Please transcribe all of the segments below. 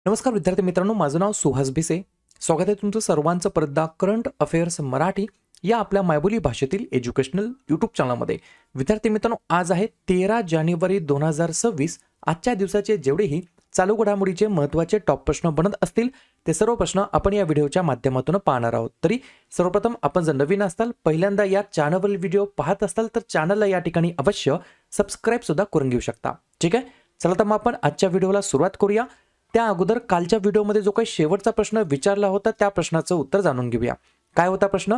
नमस्कार विद्यार्थी मित्रांनो, माझं नाव सुहास भिसे. स्वागत आहे तुमचं सर्वांचं परतदा करंट अफेअर्स मराठी या आपल्या मायबोली भाषेतील एज्युकेशनल यूट्यूब चॅनलमध्ये. विद्यार्थी मित्रांनो, आज आहे 13 जानेवारी 2026. आजच्या दिवसाचे जेवढेही चालू घडामोडीचे महत्त्वाचे टॉप प्रश्न बनत असतील ते सर्व प्रश्न आपण या व्हिडिओच्या माध्यमातून पाहणार आहोत. तरी सर्वप्रथम आपण जर नवीन असाल, पहिल्यांदा या चॅनलवरील व्हिडिओ पाहत असाल तर चॅनलला या ठिकाणी अवश्य सबस्क्राईब सुद्धा करून घेऊ शकता. ठीक आहे, चला तर मग आपण आजच्या व्हिडिओला सुरुवात करूया. त्या अगोदर कालच्या व्हिडिओमध्ये जो काही शेवटचा प्रश्न विचारला होता त्या प्रश्नाचं उत्तर जाणून घेऊया. काय होता प्रश्न?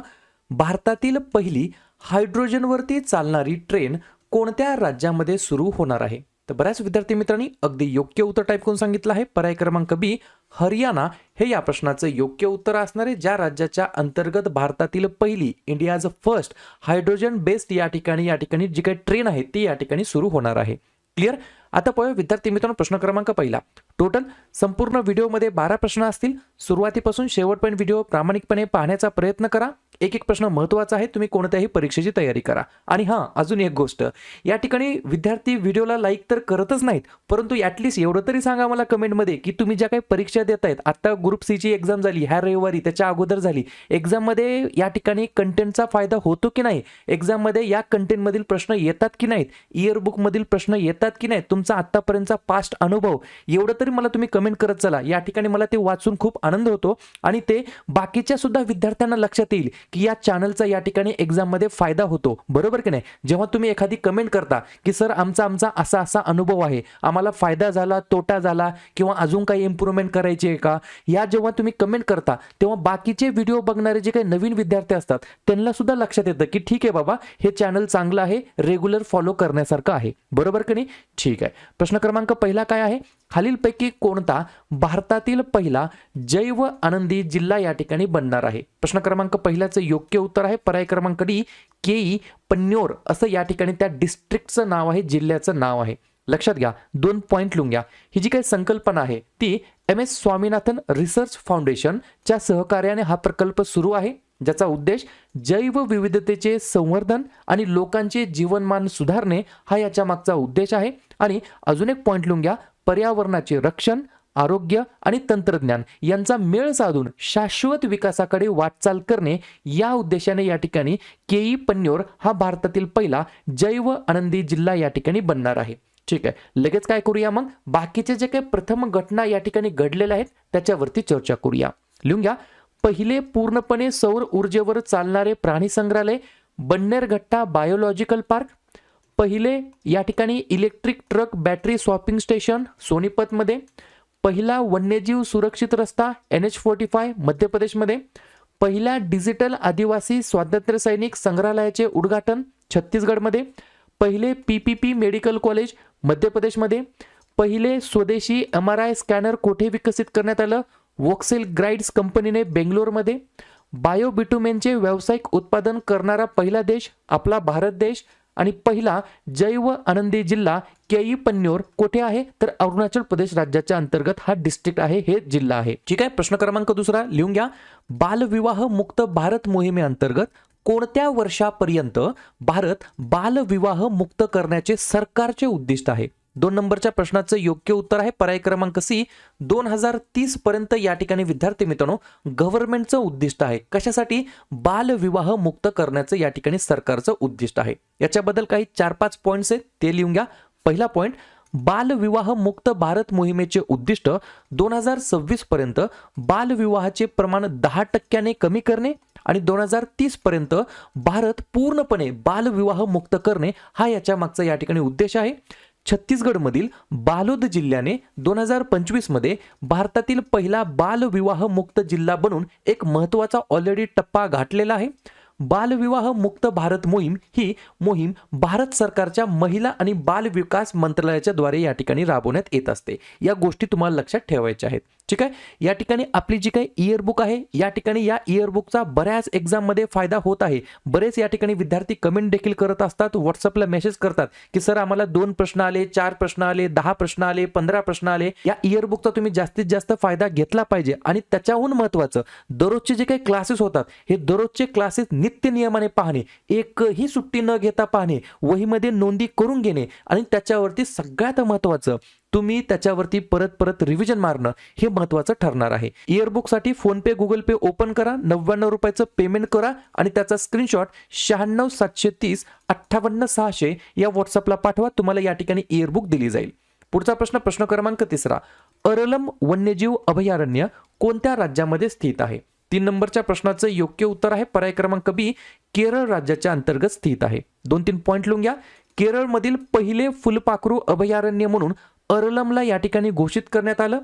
भारतातील पहिली हायड्रोजनवरती चालणारी ट्रेन कोणत्या राज्यामध्ये सुरू होणार आहे? तर बऱ्याच विद्यार्थी मित्रांनी अगदी योग्य उत्तर टाईप करून सांगितलं आहे. पर्याय क्रमांक बी हरियाणा हे या प्रश्नाचं योग्य उत्तर असणार आहे, ज्या राज्याच्या अंतर्गत भारतातील पहिली इंडियाज फर्स्ट हायड्रोजन बेस्ड या ठिकाणी जी काही ट्रेन आहे ती या ठिकाणी सुरू होणार आहे. क्लिअर? आता पाहूया विद्यार्थी मित्रांनो, प्रश्न क्रमांक पहिला. टोटल संपूर्ण व्हिडिओमध्ये 12 प्रश्न असतील. सुरुवातीपासून शेवटपर्यंत व्हिडिओ प्रामाणिकपणे पाहण्याचा प्रयत्न करा. एक एक प्रश्न महत्त्वाचा आहे, तुम्ही कोणत्याही परीक्षेची तयारी करा. आणि हां, अजून एक गोष्ट, या ठिकाणी विद्यार्थी व्हिडिओला लाईक तर करतच नाहीत, परंतु ॲटलिस्ट एवढं तरी सांगा मला कमेंटमध्ये की तुम्ही ज्या काही परीक्षा देत आहेत. आता ग्रुप सीची एक्झाम झाली ह्या रविवारी, त्याच्या अगोदर झाली. एक्झाममध्ये या ठिकाणी कंटेंटचा फायदा होतो की नाही, एक्झाममध्ये या कंटेंटमधील प्रश्न येतात की नाहीत, इयरबुकमधील प्रश्न येतात की नाहीत, तुमचा आत्तापर्यंतचा पास्ट अनुभव, एवढं तरी मला तुम्ही कमेंट करत चला. या ठिकाणी मला ते वाचून खूप आनंद होतो आणि ते बाकीच्या सुद्धा विद्यार्थ्यांना लक्षात येईल की या चॅनलचा या ठिकाणी एक्झाममध्ये फायदा होतो. बरोबर की नाही? जेव्हा तुम्ही एखादी कमेंट करता की सर आमचा असा अनुभव आहे, आम्हाला फायदा झाला, तोटा झाला किंवा अजून काही इम्प्रूव्हमेंट करायची आहे का, या जेव्हा तुम्ही कमेंट करता तेव्हा बाकीचे व्हिडिओ बघणारे जे काही नवीन विद्यार्थी असतात त्यांना सुद्धा लक्षात येतं की ठीक आहे बाबा, हे चॅनल चांगलं आहे, रेग्युलर फॉलो करण्यासारखं आहे. बरोबर की नाही? ठीक आहे. प्रश्न क्रमांक पहिला काय आहे? खालीलपैकी कोणता भारतातील पहिला जैव आनंदी जिल्हा या ठिकाणी बनणार आहे? प्रश्न क्रमांक पहिल्याचं योग्य उत्तर आहे पर्याय क्रमांक डी केई पन्न्योर असं या ठिकाणी त्या डिस्ट्रिक्टचं नाव आहे, जिल्ह्याचं नाव आहे. लक्षात घ्या, 2 पॉईंट लिहून घ्या. ही जी काही संकल्पना आहे ती MS स्वामीनाथन रिसर्च फाउंडेशनच्या सहकार्याने हा प्रकल्प सुरू आहे, ज्याचा उद्देश जैव विविधतेचे संवर्धन आणि लोकांचे जीवनमान सुधारणे हा याच्या मागचा उद्देश आहे. आणि अजून एक पॉईंट लिहून घ्या, पर्यावरणाचे रक्षण, आरोग्य आणि तंत्रज्ञान यांचा मेळ साधून शाश्वत विकासाकडे वाटचाल करणे या उद्देशाने या ठिकाणी केई पन्न्योर हा भारतातील पहिला जैव आनंदी जिल्हा या ठिकाणी बनणार आहे. ठीक आहे, लगेच काय करूया मग, बाकीचे जे काही प्रथम घटना या ठिकाणी घडलेल्या आहेत त्याच्यावरती चर्चा करूया. लिहून घ्या, पहिले पूर्णपणे सौर ऊर्जेवर चालणारे प्राणी संग्रहालय बन्नेरघट्टा बायोलॉजिकल पार्क, पहिले या ठिकाणी electric truck battery swapping station सोनीपतमध्ये, पहिला वन्यजीव सुरक्षित रस्ता NH45 मध्य प्रदेशमध्ये, पहिल्या डिजिटल आदिवासी स्वातंत्र्य सैनिक संग्रहालयाचे उद्घाटन छत्तीसगडमध्ये, पहिले PPP मेडिकल कॉलेज मध्य प्रदेशमध्ये, पहिले स्वदेशी MRI स्कॅनर कोठे विकसित करण्यात आलं? वोक्सेल ग्राइड्स कंपनीने बेंगलोरमध्ये, बायोबिटुमेनचे व्यावसायिक उत्पादन करणारा पहिला देश आपला भारत देश, आणि पहिला जैव आनंदी जिल्हा केई पन्न्योर कोठे आहे? तर अरुणाचल प्रदेश राज्याच्या अंतर्गत हा डिस्ट्रिक्ट आहे, हे जिल्हा आहे. ठीक आहे. प्रश्न क्रमांक दुसरा लिहून घ्या, बालविवाह मुक्त भारत मोहिमेअंतर्गत कोणत्या वर्षापर्यंत भारत बालविवाह मुक्त करण्याचे सरकारचे उद्दिष्ट आहे? 2 नंबरच्या प्रश्नाचं योग्य उत्तर आहे पर्याय क्रमांक सी 2030 पर्यंत या ठिकाणी विद्यार्थी मित्रांनो गव्हर्नमेंटचं उद्दिष्ट आहे. कशासाठी? बालविवाह मुक्त करण्याचं या ठिकाणी सरकारचं उद्दिष्ट आहे. याच्याबद्दल काही 4-5 पॉईंट्स आहेत, ते लिहून घ्या. पहिला पॉईंट, बालविवाह मुक्त भारत मोहिमेचे उद्दिष्ट 2026 पर्यंत बालविवाहाचे प्रमाण 10% कमी करणे आणि 2030 पर्यंत भारत पूर्णपणे बालविवाह मुक्त करणे हा याच्या मागचा या ठिकाणी उद्देश आहे. छत्तीसगडमधील बालोद जिल्ह्याने 2025 मध्ये भारतातील पहिला बालविवाह मुक्त जिल्हा बनून एक महत्त्वाचा ऑलरेडी टप्पा गाठलेला आहे. बालविवाह मुक्त भारत मोहीम ही मोहीम भारत सरकारच्या महिला आणि बाल विकास मंत्रालयाच्या द्वारे या ठिकाणी राबवण्यात येत असते. या गोष्टी तुम्हाला लक्षात ठेवायच्या आहेत. ठीक आहे. या ठिकाणी आपली जी काही इयरबुक आहे, या ठिकाणी या इयरबुकचा बऱ्याच एक्झाममध्ये फायदा होत आहे. बरेच या ठिकाणी विद्यार्थी कमेंट देखील करत असतात, व्हॉट्सअपला मेसेज करतात की सर आम्हाला 2 प्रश्न आले, 4 प्रश्न आले, 10 प्रश्न आले, 15 प्रश्न आले. या इयरबुकचा तुम्ही जास्तीत जास्त फायदा घेतला पाहिजे. आणि त्याच्याहून महत्त्वाचं, दररोजचे जे काही क्लासेस होतात हे दररोजचे क्लासेस नित्य नियमाने पाहणे, एकही सुट्टी न घेता पाहणे, वहीमध्ये नोंदी करून घेणे आणि त्याच्यावरती सगळ्यात महत्त्वाचं तुम्ही त्याच्यावरती परत परत रिव्हिजन मारणं हे महत्त्वाचं ठरणार आहे. इयरबुकसाठी फोनपे गुगल पे ओपन करा, 99 रुपयाचं पेमेंट करा आणि त्याचा स्क्रीनशॉट 96 730 58 600 या व्हॉट्सअपला पाठवा. तुम्हाला या ठिकाणी इयरबुक दिली जाईल. पुढचा प्रश्न क्रमांक 3. अरलम वन्यजीव अभयारण्य कोणत्या राज्यामध्ये स्थित आहे? 3 नंबरच्या प्रश्नाचं योग्य उत्तर आहे पर्याय क्रमांक बी, केरळ राज्याच्या अंतर्गत स्थित आहे. 2-3 पॉइंट लिहून घ्या. केरळमधील पहिले फुलपाखरू अभयारण्य म्हणून अरलमला या ठिकाणी घोषित करण्यात आलं.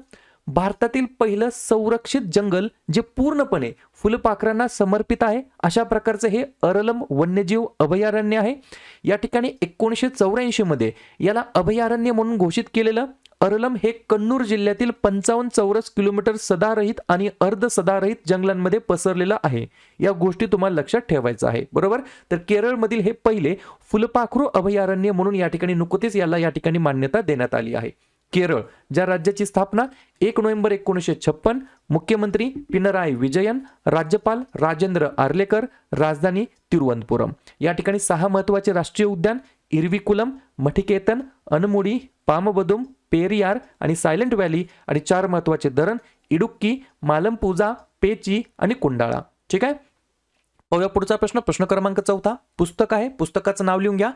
भारतातील पहिलं संरक्षित जंगल जे पूर्णपणे फुलपाखरांना समर्पित आहे अशा प्रकारचं हे अरलम वन्यजीव अभयारण्य आहे. या ठिकाणी 1984 मध्ये याला अभयारण्य म्हणून घोषित केलेलं. अरलम हे कन्नूर जिल्ह्यातील 55 चौरस किलोमीटर सदारहित आणि अर्ध सदारहित जंगलांमध्ये पसरलेलं आहे. या गोष्टी तुम्हाला लक्षात ठेवायचं आहे. बरोबर. तर केरळमधील हे पहिले फुलपाखरू अभयारण्य म्हणून या ठिकाणी नुकतीच याला या ठिकाणी मान्यता देण्यात आली आहे. केरळ ज्या राज्याची स्थापना 1 नोव्हेंबर 1956, मुख्यमंत्री पिनराई विजयन, राज्यपाल राजेंद्र आर्लेकर, राजधानी तिरुवनंतपुरम. या ठिकाणी 6 महत्त्वाचे राष्ट्रीय उद्यान इरविकुलम, मठिकेतन, अनमुडी, पामबदुम, पेरियार आणि सायलेंट व्हॅली आणि 4 महत्त्वाचे धरण इडुक्की, मालमपुजा, पेची आणि कुंडाळा. ठीक आहे. पाहूया पुढचा प्रश्न क्रमांक 4. पुस्तक आहे. पुस्तकाचं नाव लिहून घ्या.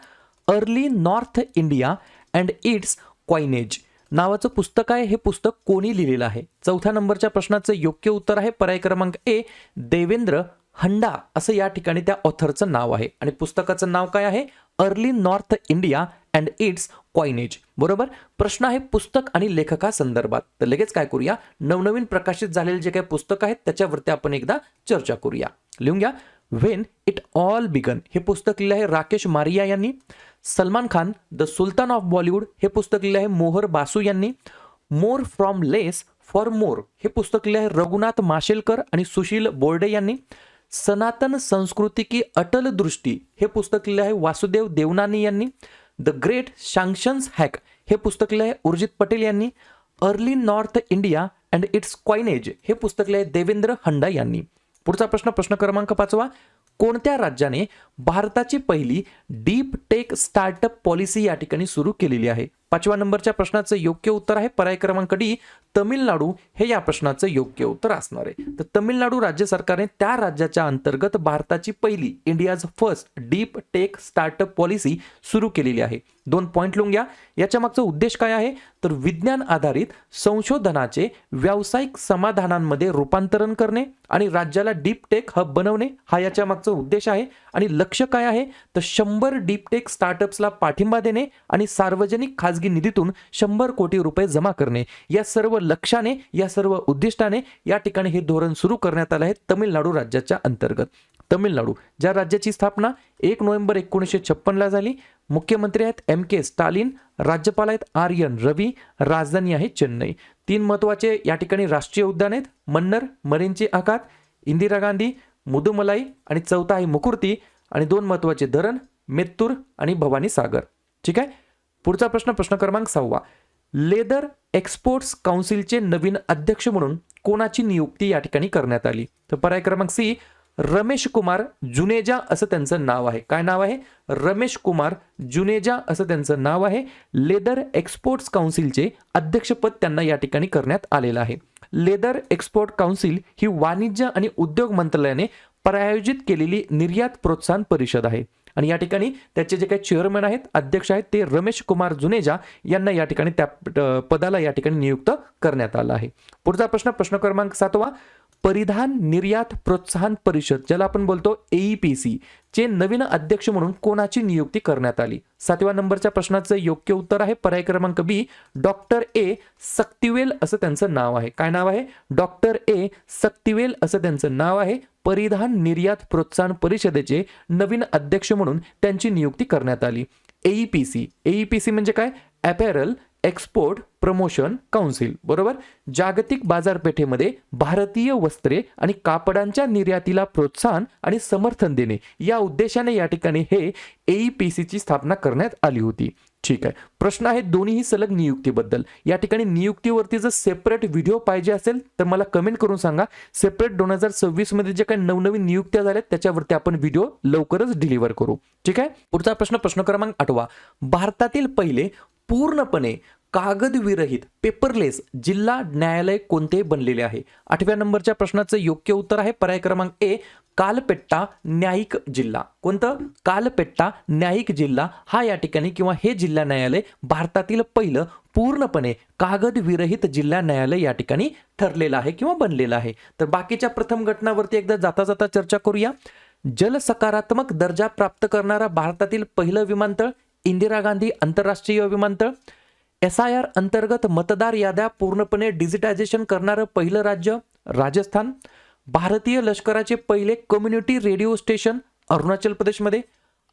Early north India and it's coinage नावाचं पुस्तक आहे. हे पुस्तक कोणी लिहिलेलं आहे? 4थ्या नंबरच्या प्रश्नाचं योग्य उत्तर आहे पर्याय क्रमांक ए, देवेंद्र हंडा असं या ठिकाणी त्या ऑथरचं नाव आहे. आणि पुस्तकाचं नाव काय आहे? Early north India and it's coinage. बरोबर. प्रश्न आहे पुस्तक आणि लेखका संदर्भात. तर लगेच काय करूया, नवनवीन प्रकाशित झालेले जे काही पुस्तक आहेत त्याच्यावरती आपण एकदा चर्चा करूया. लिहून घ्या. व्हेन इट ऑल बिगन हे पुस्तक लिहिलं आहे राकेश मारिया यांनी. Salman Khan the Sultan of Bollywood हे पुस्तक लिहिलं आहे मोहर बासू यांनी. More from less for more हे पुस्तक लिहिलं आहे रघुनाथ माशेलकर आणि सुशील बोर्डे यांनी. सनातन संस्कृती की अटल दृष्टी हे पुस्तक लिहिलं आहे वासुदेव देवनानी यांनी. द ग्रेट सँक्शन्स हॅक हे पुस्तक लिहिलं आहे उर्जित पटेल यांनी. Early north India and it's coinage हे पुस्तक लिहिलं आहे देवेंद्र हंडा यांनी. पुढचा प्रश्न क्रमांक 5. कोणत्या राज्याने भारताची पहिली डीप टेक स्टार्टअप पॉलिसी या ठिकाणी सुरू केलेली आहे? 5व्या नंबरच्या प्रश्नाचं योग्य उत्तर आहे पर्याय क्रमांक डी, तमिळनाडू हे या प्रश्नाचं योग्य उत्तर असणार आहे. तर तमिळनाडू राज्य सरकारने त्या राज्याच्या अंतर्गत भारताची पहिली India's first deep tech startup policy सुरू केलेली आहे. 2 पॉइंट लिहून घ्या. याच्या मागचा उद्देश काय आहे? तर विज्ञान आधारित संशोधनाचे व्यावसायिक समाधानांमध्ये रूपांतरण करणे आणि राज्याला डीप टेक हब बनवणे हा याच्या मागचा उद्देश आहे. आणि लक्ष्य काय आहे? तर 100 डीप टेक स्टार्टअप्सला पाठिंबा देणे आणि सार्वजनिक खाजगी निधीतून 100 कोटी रुपये जमा करणे. या सर्व लक्ष्याने, या सर्व उद्दिष्टाने या ठिकाणी हे धोरण सुरू करण्यात आलं आहे तमिळनाडू राज्याच्या अंतर्गत. तमिळनाडू ज्या राज्याची स्थापना 1 नोव्हेंबर 1956 झाली. मुख्यमंत्री आहेत MK स्टालिन, राज्यपाल आहेत RN रवी, राजधानी आहे चेन्नई. 3 महत्त्वाचे या ठिकाणी राष्ट्रीय उद्यान आहेत मन्नर, मरीनची आखात, इंदिरा गांधी, मुदुमलाई आणि 4था आहे मुकुर्ती आणि 2 महत्त्वाचे धरण मेत्तूर आणि भवानी सागर. ठीक आहे. पुढचा प्रश्न क्रमांक 6. लेदर एक्सपोर्ट्स काउन्सिलचे नवीन अध्यक्ष म्हणून कोणाची नियुक्ती या ठिकाणी करण्यात आली? तर पर्याय क्रमांक सी, रमेश कुमार जुनेजा असं त्यांचं नाव आहे. काय नाव आहे? रमेश कुमार जुनेजा असं त्यांचं नाव आहे. लेदर एक्सपोर्ट्स काउन्सिलचे अध्यक्षपद त्यांना या ठिकाणी करण्यात आलेलं आहे. लेदर एक्सपोर्ट काउन्सिल ही वाणिज्य आणि उद्योग मंत्रालयाने प्रायोजित केलेली निर्यात प्रोत्साहन परिषद आहे. आणि या ठिकाणी त्याचे जे काही चेअरमन आहेत, अध्यक्ष आहेत ते रमेश कुमार जुनेजा यांना या ठिकाणी त्या पदाला या ठिकाणी नियुक्त करण्यात आलं आहे. पुढचा प्रश्न क्रमांक 7. परिधान निर्यात प्रोत्साहन परिषद ज्याला आपण बोलतो AEPC चे नवीन अध्यक्ष म्हणून कोणाची नियुक्ती करण्यात आली? 7व्या नंबरच्या प्रश्नाचं योग्य उत्तर आहे पर्याय क्रमांक बी, डॉक्टर A सक्तिवेल असं त्यांचं नाव आहे. काय नाव आहे? डॉक्टर A सक्तिवेल असं त्यांचं नाव आहे. परिधान निर्यात प्रोत्साहन परिषदेचे नवीन अध्यक्ष म्हणून त्यांची नियुक्ती करण्यात आली. AEPC म्हणजे काय? अपॅरल एक्सपोर्ट प्रमोशन काउन्सिल. बरोबर. जागतिक बाजारपेठेमध्ये भारतीय वस्त्रे आणि कापडांच्या निर्यातीला प्रोत्साहन आणि समर्थन देणे या उद्देशाने या ठिकाणी हे AEPC ची स्थापना करण्यात आली होती. ठीक आहे. प्रश्न आहे दोन्ही सलग नियुक्तीबद्दल. या ठिकाणी नियुक्तीवरती जर सेपरेट व्हिडिओ पाहिजे असेल तर मला कमेंट करून सांगा. सेपरेट 2026 मध्ये जे काही नवनवीन नियुक्त्या झाल्यात त्याच्यावरती आपण व्हिडिओ लवकरच डिलिव्हर करू. ठीक आहे. पुढचा प्रश्न क्रमांक 8. भारतातील पहिले पूर्णपणे कागदविरहित पेपरलेस जिल्हा न्यायालय कोणते बनलेले आहे? 8व्या नंबरच्या प्रश्नाचं योग्य उत्तर आहे पर्याय क्रमांक ए, कालपेट्टा न्यायिक जिल्हा. कोणतं? कालपेट्टा न्यायिक जिल्हा हा या ठिकाणी किंवा हे जिल्हा न्यायालय भारतातील पहिलं पूर्णपणे कागदविरहित जिल्हा न्यायालय या ठिकाणी ठरलेलं आहे किंवा बनलेलं आहे. तर बाकीच्या प्रथम घटनावरती एकदा जाता जाता चर्चा करूया. जलसकारात्मक दर्जा प्राप्त करणारा भारतातील पहिलं विमानतळ इंदिरा गांधी आंतरराष्ट्रीय विमानतळ. SIR अंतर्गत मतदार याद्या पूर्णपणे डिजिटायझेशन करणारं पहिलं राज्य राजस्थान. भारतीय लष्कराचे पहिले कम्युनिटी रेडिओ स्टेशन अरुणाचल प्रदेशमध्ये.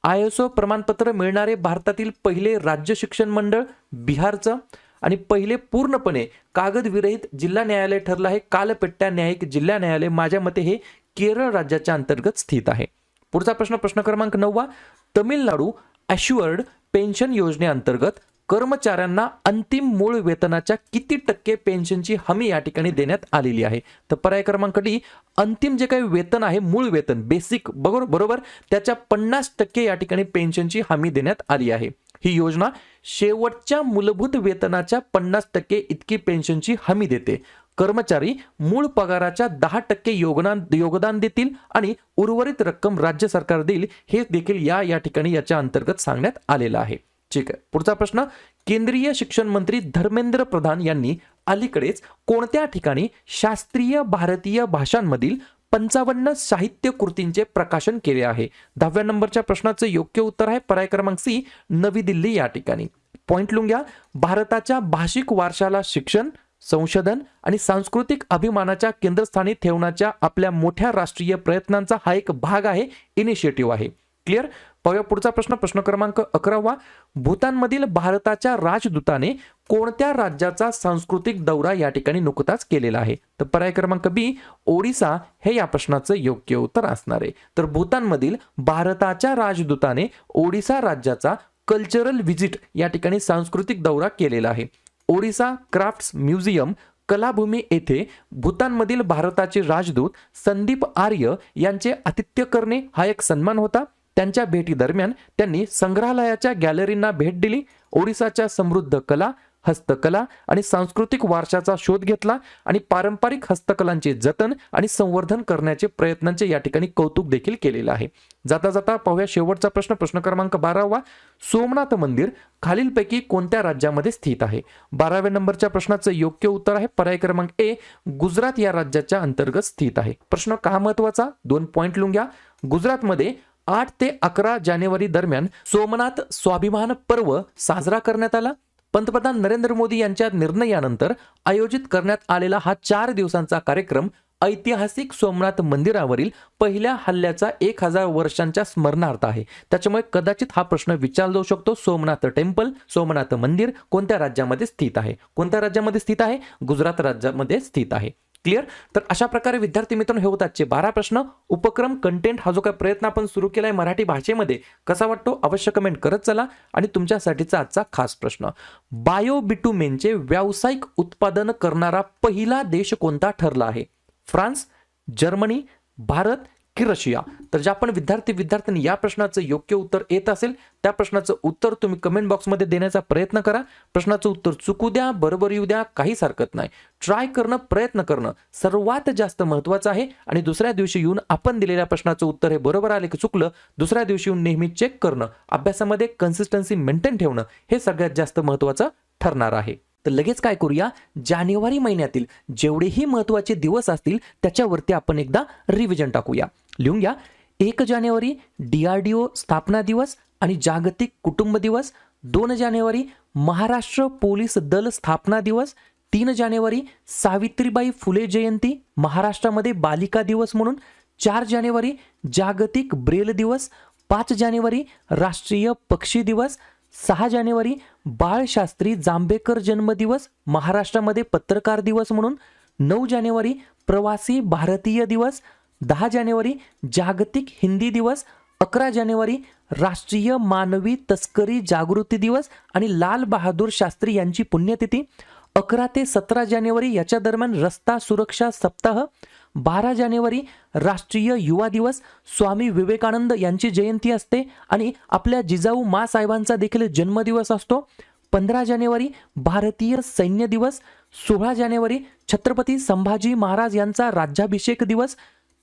ISO प्रमाणपत्र मिळणारे भारतातील पहिले राज्य शिक्षण मंडळ बिहारचं. आणि पहिले पूर्णपणे कागदविरहित जिल्हा न्यायालय ठरलं आहे कालपेट्टा न्यायिक जिल्हा न्यायालय. माझ्या मते हे केरळ राज्याच्या अंतर्गत स्थित आहे. पुढचा प्रश्न क्रमांक 9. तमिळनाडू ॲश्युअर्ड पेन्शन योजनेअंतर्गत कर्मचाऱ्यांना अंतिम मूळ वेतनाच्या किती टक्के पेन्शनची हमी या ठिकाणी देण्यात आलेली आहे? तर पर्याय क्रमांक डी, अंतिम जे काही वेतन आहे मूळ वेतन बेसिक बरोबर त्याच्या 50% या ठिकाणी पेन्शनची हमी देण्यात आली आहे. ही योजना शेवटच्या मूलभूत वेतनाच्या 50% इतकी पेन्शनची हमी देते. कर्मचारी मूळ पगाराच्या 10% योगदान देतील आणि उर्वरित रक्कम राज्य सरकार देईल हे देखील या ठिकाणी याच्या अंतर्गत सांगण्यात आलेलं आहे. ठीक आहे. पुढचा प्रश्न, केंद्रीय शिक्षण मंत्री धर्मेंद्र प्रधान यांनी अलीकडेच कोणत्या ठिकाणी शास्त्रीय भारतीय भाषांमधील 55 साहित्य कृतींचे प्रकाशन केले आहे? 10व्या नंबरच्या प्रश्नाचं योग्य उत्तर आहे पर्याय क्रमांक सी, नवी दिल्ली या ठिकाणी. पॉइंट लिहून घ्या. भारताच्या भाषिक वारशाला शिक्षण, संशोधन आणि सांस्कृतिक अभिमानाच्या केंद्रस्थानी ठेवण्याच्या आपल्या मोठ्या राष्ट्रीय प्रयत्नांचा हा एक भाग आहे, इनिशिएटिव्ह आहे. क्लिअर? पाहूया पुढचा प्रश्न क्रमांक 11. भूतानमधील भारताच्या राजदूताने कोणत्या राज्याचा सांस्कृतिक दौरा या ठिकाणी नुकताच केलेला आहे? तर पर्याय क्रमांक बी, ओडिसा हे या प्रश्नाचं योग्य उत्तर असणार आहे. तर भूतानमधील भारताच्या राजदूताने ओडिसा राज्याचा कल्चरल व्हिजिट या ठिकाणी सांस्कृतिक दौरा केलेला आहे. ओडिसा क्राफ्ट्स म्युझियम कलाभूमी येथे भूतानमधील भारताचे राजदूत संदीप आर्य यांचे आतिथ्य करणे हा एक सन्मान होता. त्यांच्या भेटी दरम्यान त्यांनी संग्रहालयाच्या गॅलरींना भेट दिली, ओडिसाच्या समृद्ध कला, हस्तकला आणि सांस्कृतिक वारशाचा शोध घेतला आणि पारंपरिक हस्तकलांचे जतन आणि संवर्धन करण्याचे प्रयत्नांचे या ठिकाणी कौतुक देखील केलेलं आहे. जाता जाता पाहूया शेवटचा प्रश्न क्रमांक 12. सोमनाथ मंदिर खालीलपैकी कोणत्या राज्यामध्ये स्थित आहे? 12व्या नंबरच्या प्रश्नाचं योग्य उत्तर आहे पर्याय क्रमांक ए, गुजरात या राज्याच्या अंतर्गत स्थित आहे. प्रश्न का महत्वाचा? 2 पॉइंट लिहून घ्या. गुजरातमध्ये 8 ते 11 जानेवारी दरम्यान सोमनाथ स्वाभिमान पर्व साजरा करण्यात आला. पंतप्रधान नरेंद्र मोदी यांच्या निर्णयानंतर आयोजित करण्यात आलेला हा 4 दिवसांचा कार्यक्रम ऐतिहासिक सोमनाथ मंदिरावरील पहिल्या हल्ल्याचा 1000 वर्षांच्या स्मरणार्थ आहे. त्याच्यामुळे कदाचित हा प्रश्न विचारला जाऊ शकतो. सोमनाथ टेम्पल, सोमनाथ मंदिर कोणत्या राज्यामध्ये स्थित आहे? कोणत्या राज्यामध्ये स्थित आहे? गुजरात राज्यामध्ये स्थित आहे. क्लिअर? तर अशा प्रकारे विद्यार्थी मित्रांनो हे होतात 12 प्रश्न. उपक्रम कंटेंट हा जो काही प्रयत्न आपण सुरू केलाय मराठी भाषेमध्ये कसा वाटतो अवश्य कमेंट करत चला. आणि तुमच्यासाठीचा आजचा खास प्रश्न, बायोबिटुमेनचे व्यावसायिक उत्पादन करणारा पहिला देश कोणता ठरला आहे? फ्रान्स, जर्मनी, भारत की रशिया? तर ज्या पण विद्यार्थ्यांनी या प्रश्नाचं योग्य उत्तर येत असेल त्या प्रश्नाचं उत्तर तुम्ही कमेंट बॉक्समध्ये देण्याचा प्रयत्न करा. प्रश्नाचं उत्तर चुकू द्या, बरोबर येऊ द्या, काहीच हरकत नाही. ट्राय करणं, प्रयत्न करणं सर्वात जास्त महत्त्वाचं आहे. आणि दुसऱ्या दिवशी येऊन आपण दिलेल्या प्रश्नाचं उत्तर हे बरोबर आले की चुकलं, दुसऱ्या दिवशी येऊन नेहमी चेक करणं, अभ्यासामध्ये कन्सिस्टन्सी मेंटेन ठेवणं हे सगळ्यात जास्त महत्त्वाचं ठरणार आहे. तर लगेच काय करूया, जानेवारी महिन्यातील जेवढेही महत्त्वाचे दिवस असतील त्याच्यावरती आपण एकदा रिव्हिजन टाकूया. लिहून घ्या. 1 जानेवारी DRDO स्थापना दिवस आणि जागतिक कुटुंब दिवस. 2 जानेवारी महाराष्ट्र पोलीस दल स्थापना दिवस. 3 जानेवारी सावित्रीबाई फुले जयंती, महाराष्ट्रामध्ये बालिका दिवस म्हणून. 4 जानेवारी जागतिक ब्रेल दिवस. 5 जानेवारी राष्ट्रीय पक्षी दिवस. 6 जानेवारी बाळशास्त्री जांभेकर जन्मदिवस, महाराष्ट्रामध्ये पत्रकार दिवस म्हणून. 9 जानेवारी प्रवासी भारतीय दिवस. 10 जानेवारी जागतिक हिंदी दिवस. 11 जानेवारी राष्ट्रीय मानवी तस्करी जागृती दिवस आणि लाल बहादूर शास्त्री यांची पुण्यतिथी. 11 ते 17 जानेवारी याच्या दरम्यान रस्ता सुरक्षा सप्ताह. 12 जानेवारी राष्ट्रीय युवा दिवस, स्वामी विवेकानंद यांची जयंती असते आणि आपल्या जिजाऊ मासाहेबांचा देखील जन्मदिवस असतो. 15 जानेवारी भारतीय सैन्य दिवस, 16 जानेवारी छत्रपती संभाजी महाराज यांचा राज्याभिषेक दिवस,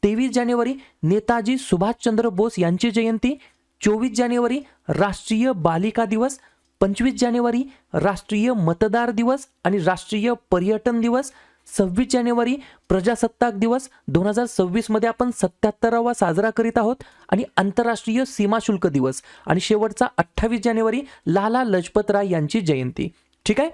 23 जानेवारी नेताजी सुभाषचंद्र बोस यांची जयंती, 24 जानेवारी राष्ट्रीय बालिका दिवस, 25 जानेवारी राष्ट्रीय मतदार दिवस आणि राष्ट्रीय पर्यटन दिवस, 26 जानेवारी प्रजासत्ताक दिवस 2026 मध्ये आपण 77वा साजरा करीत आहोत आणि आंतरराष्ट्रीय सीमा शुल्क दिवस आणि शेवटचा 28 जानेवारी लाला लजपत राय यांची जयंती. ठीक आहे.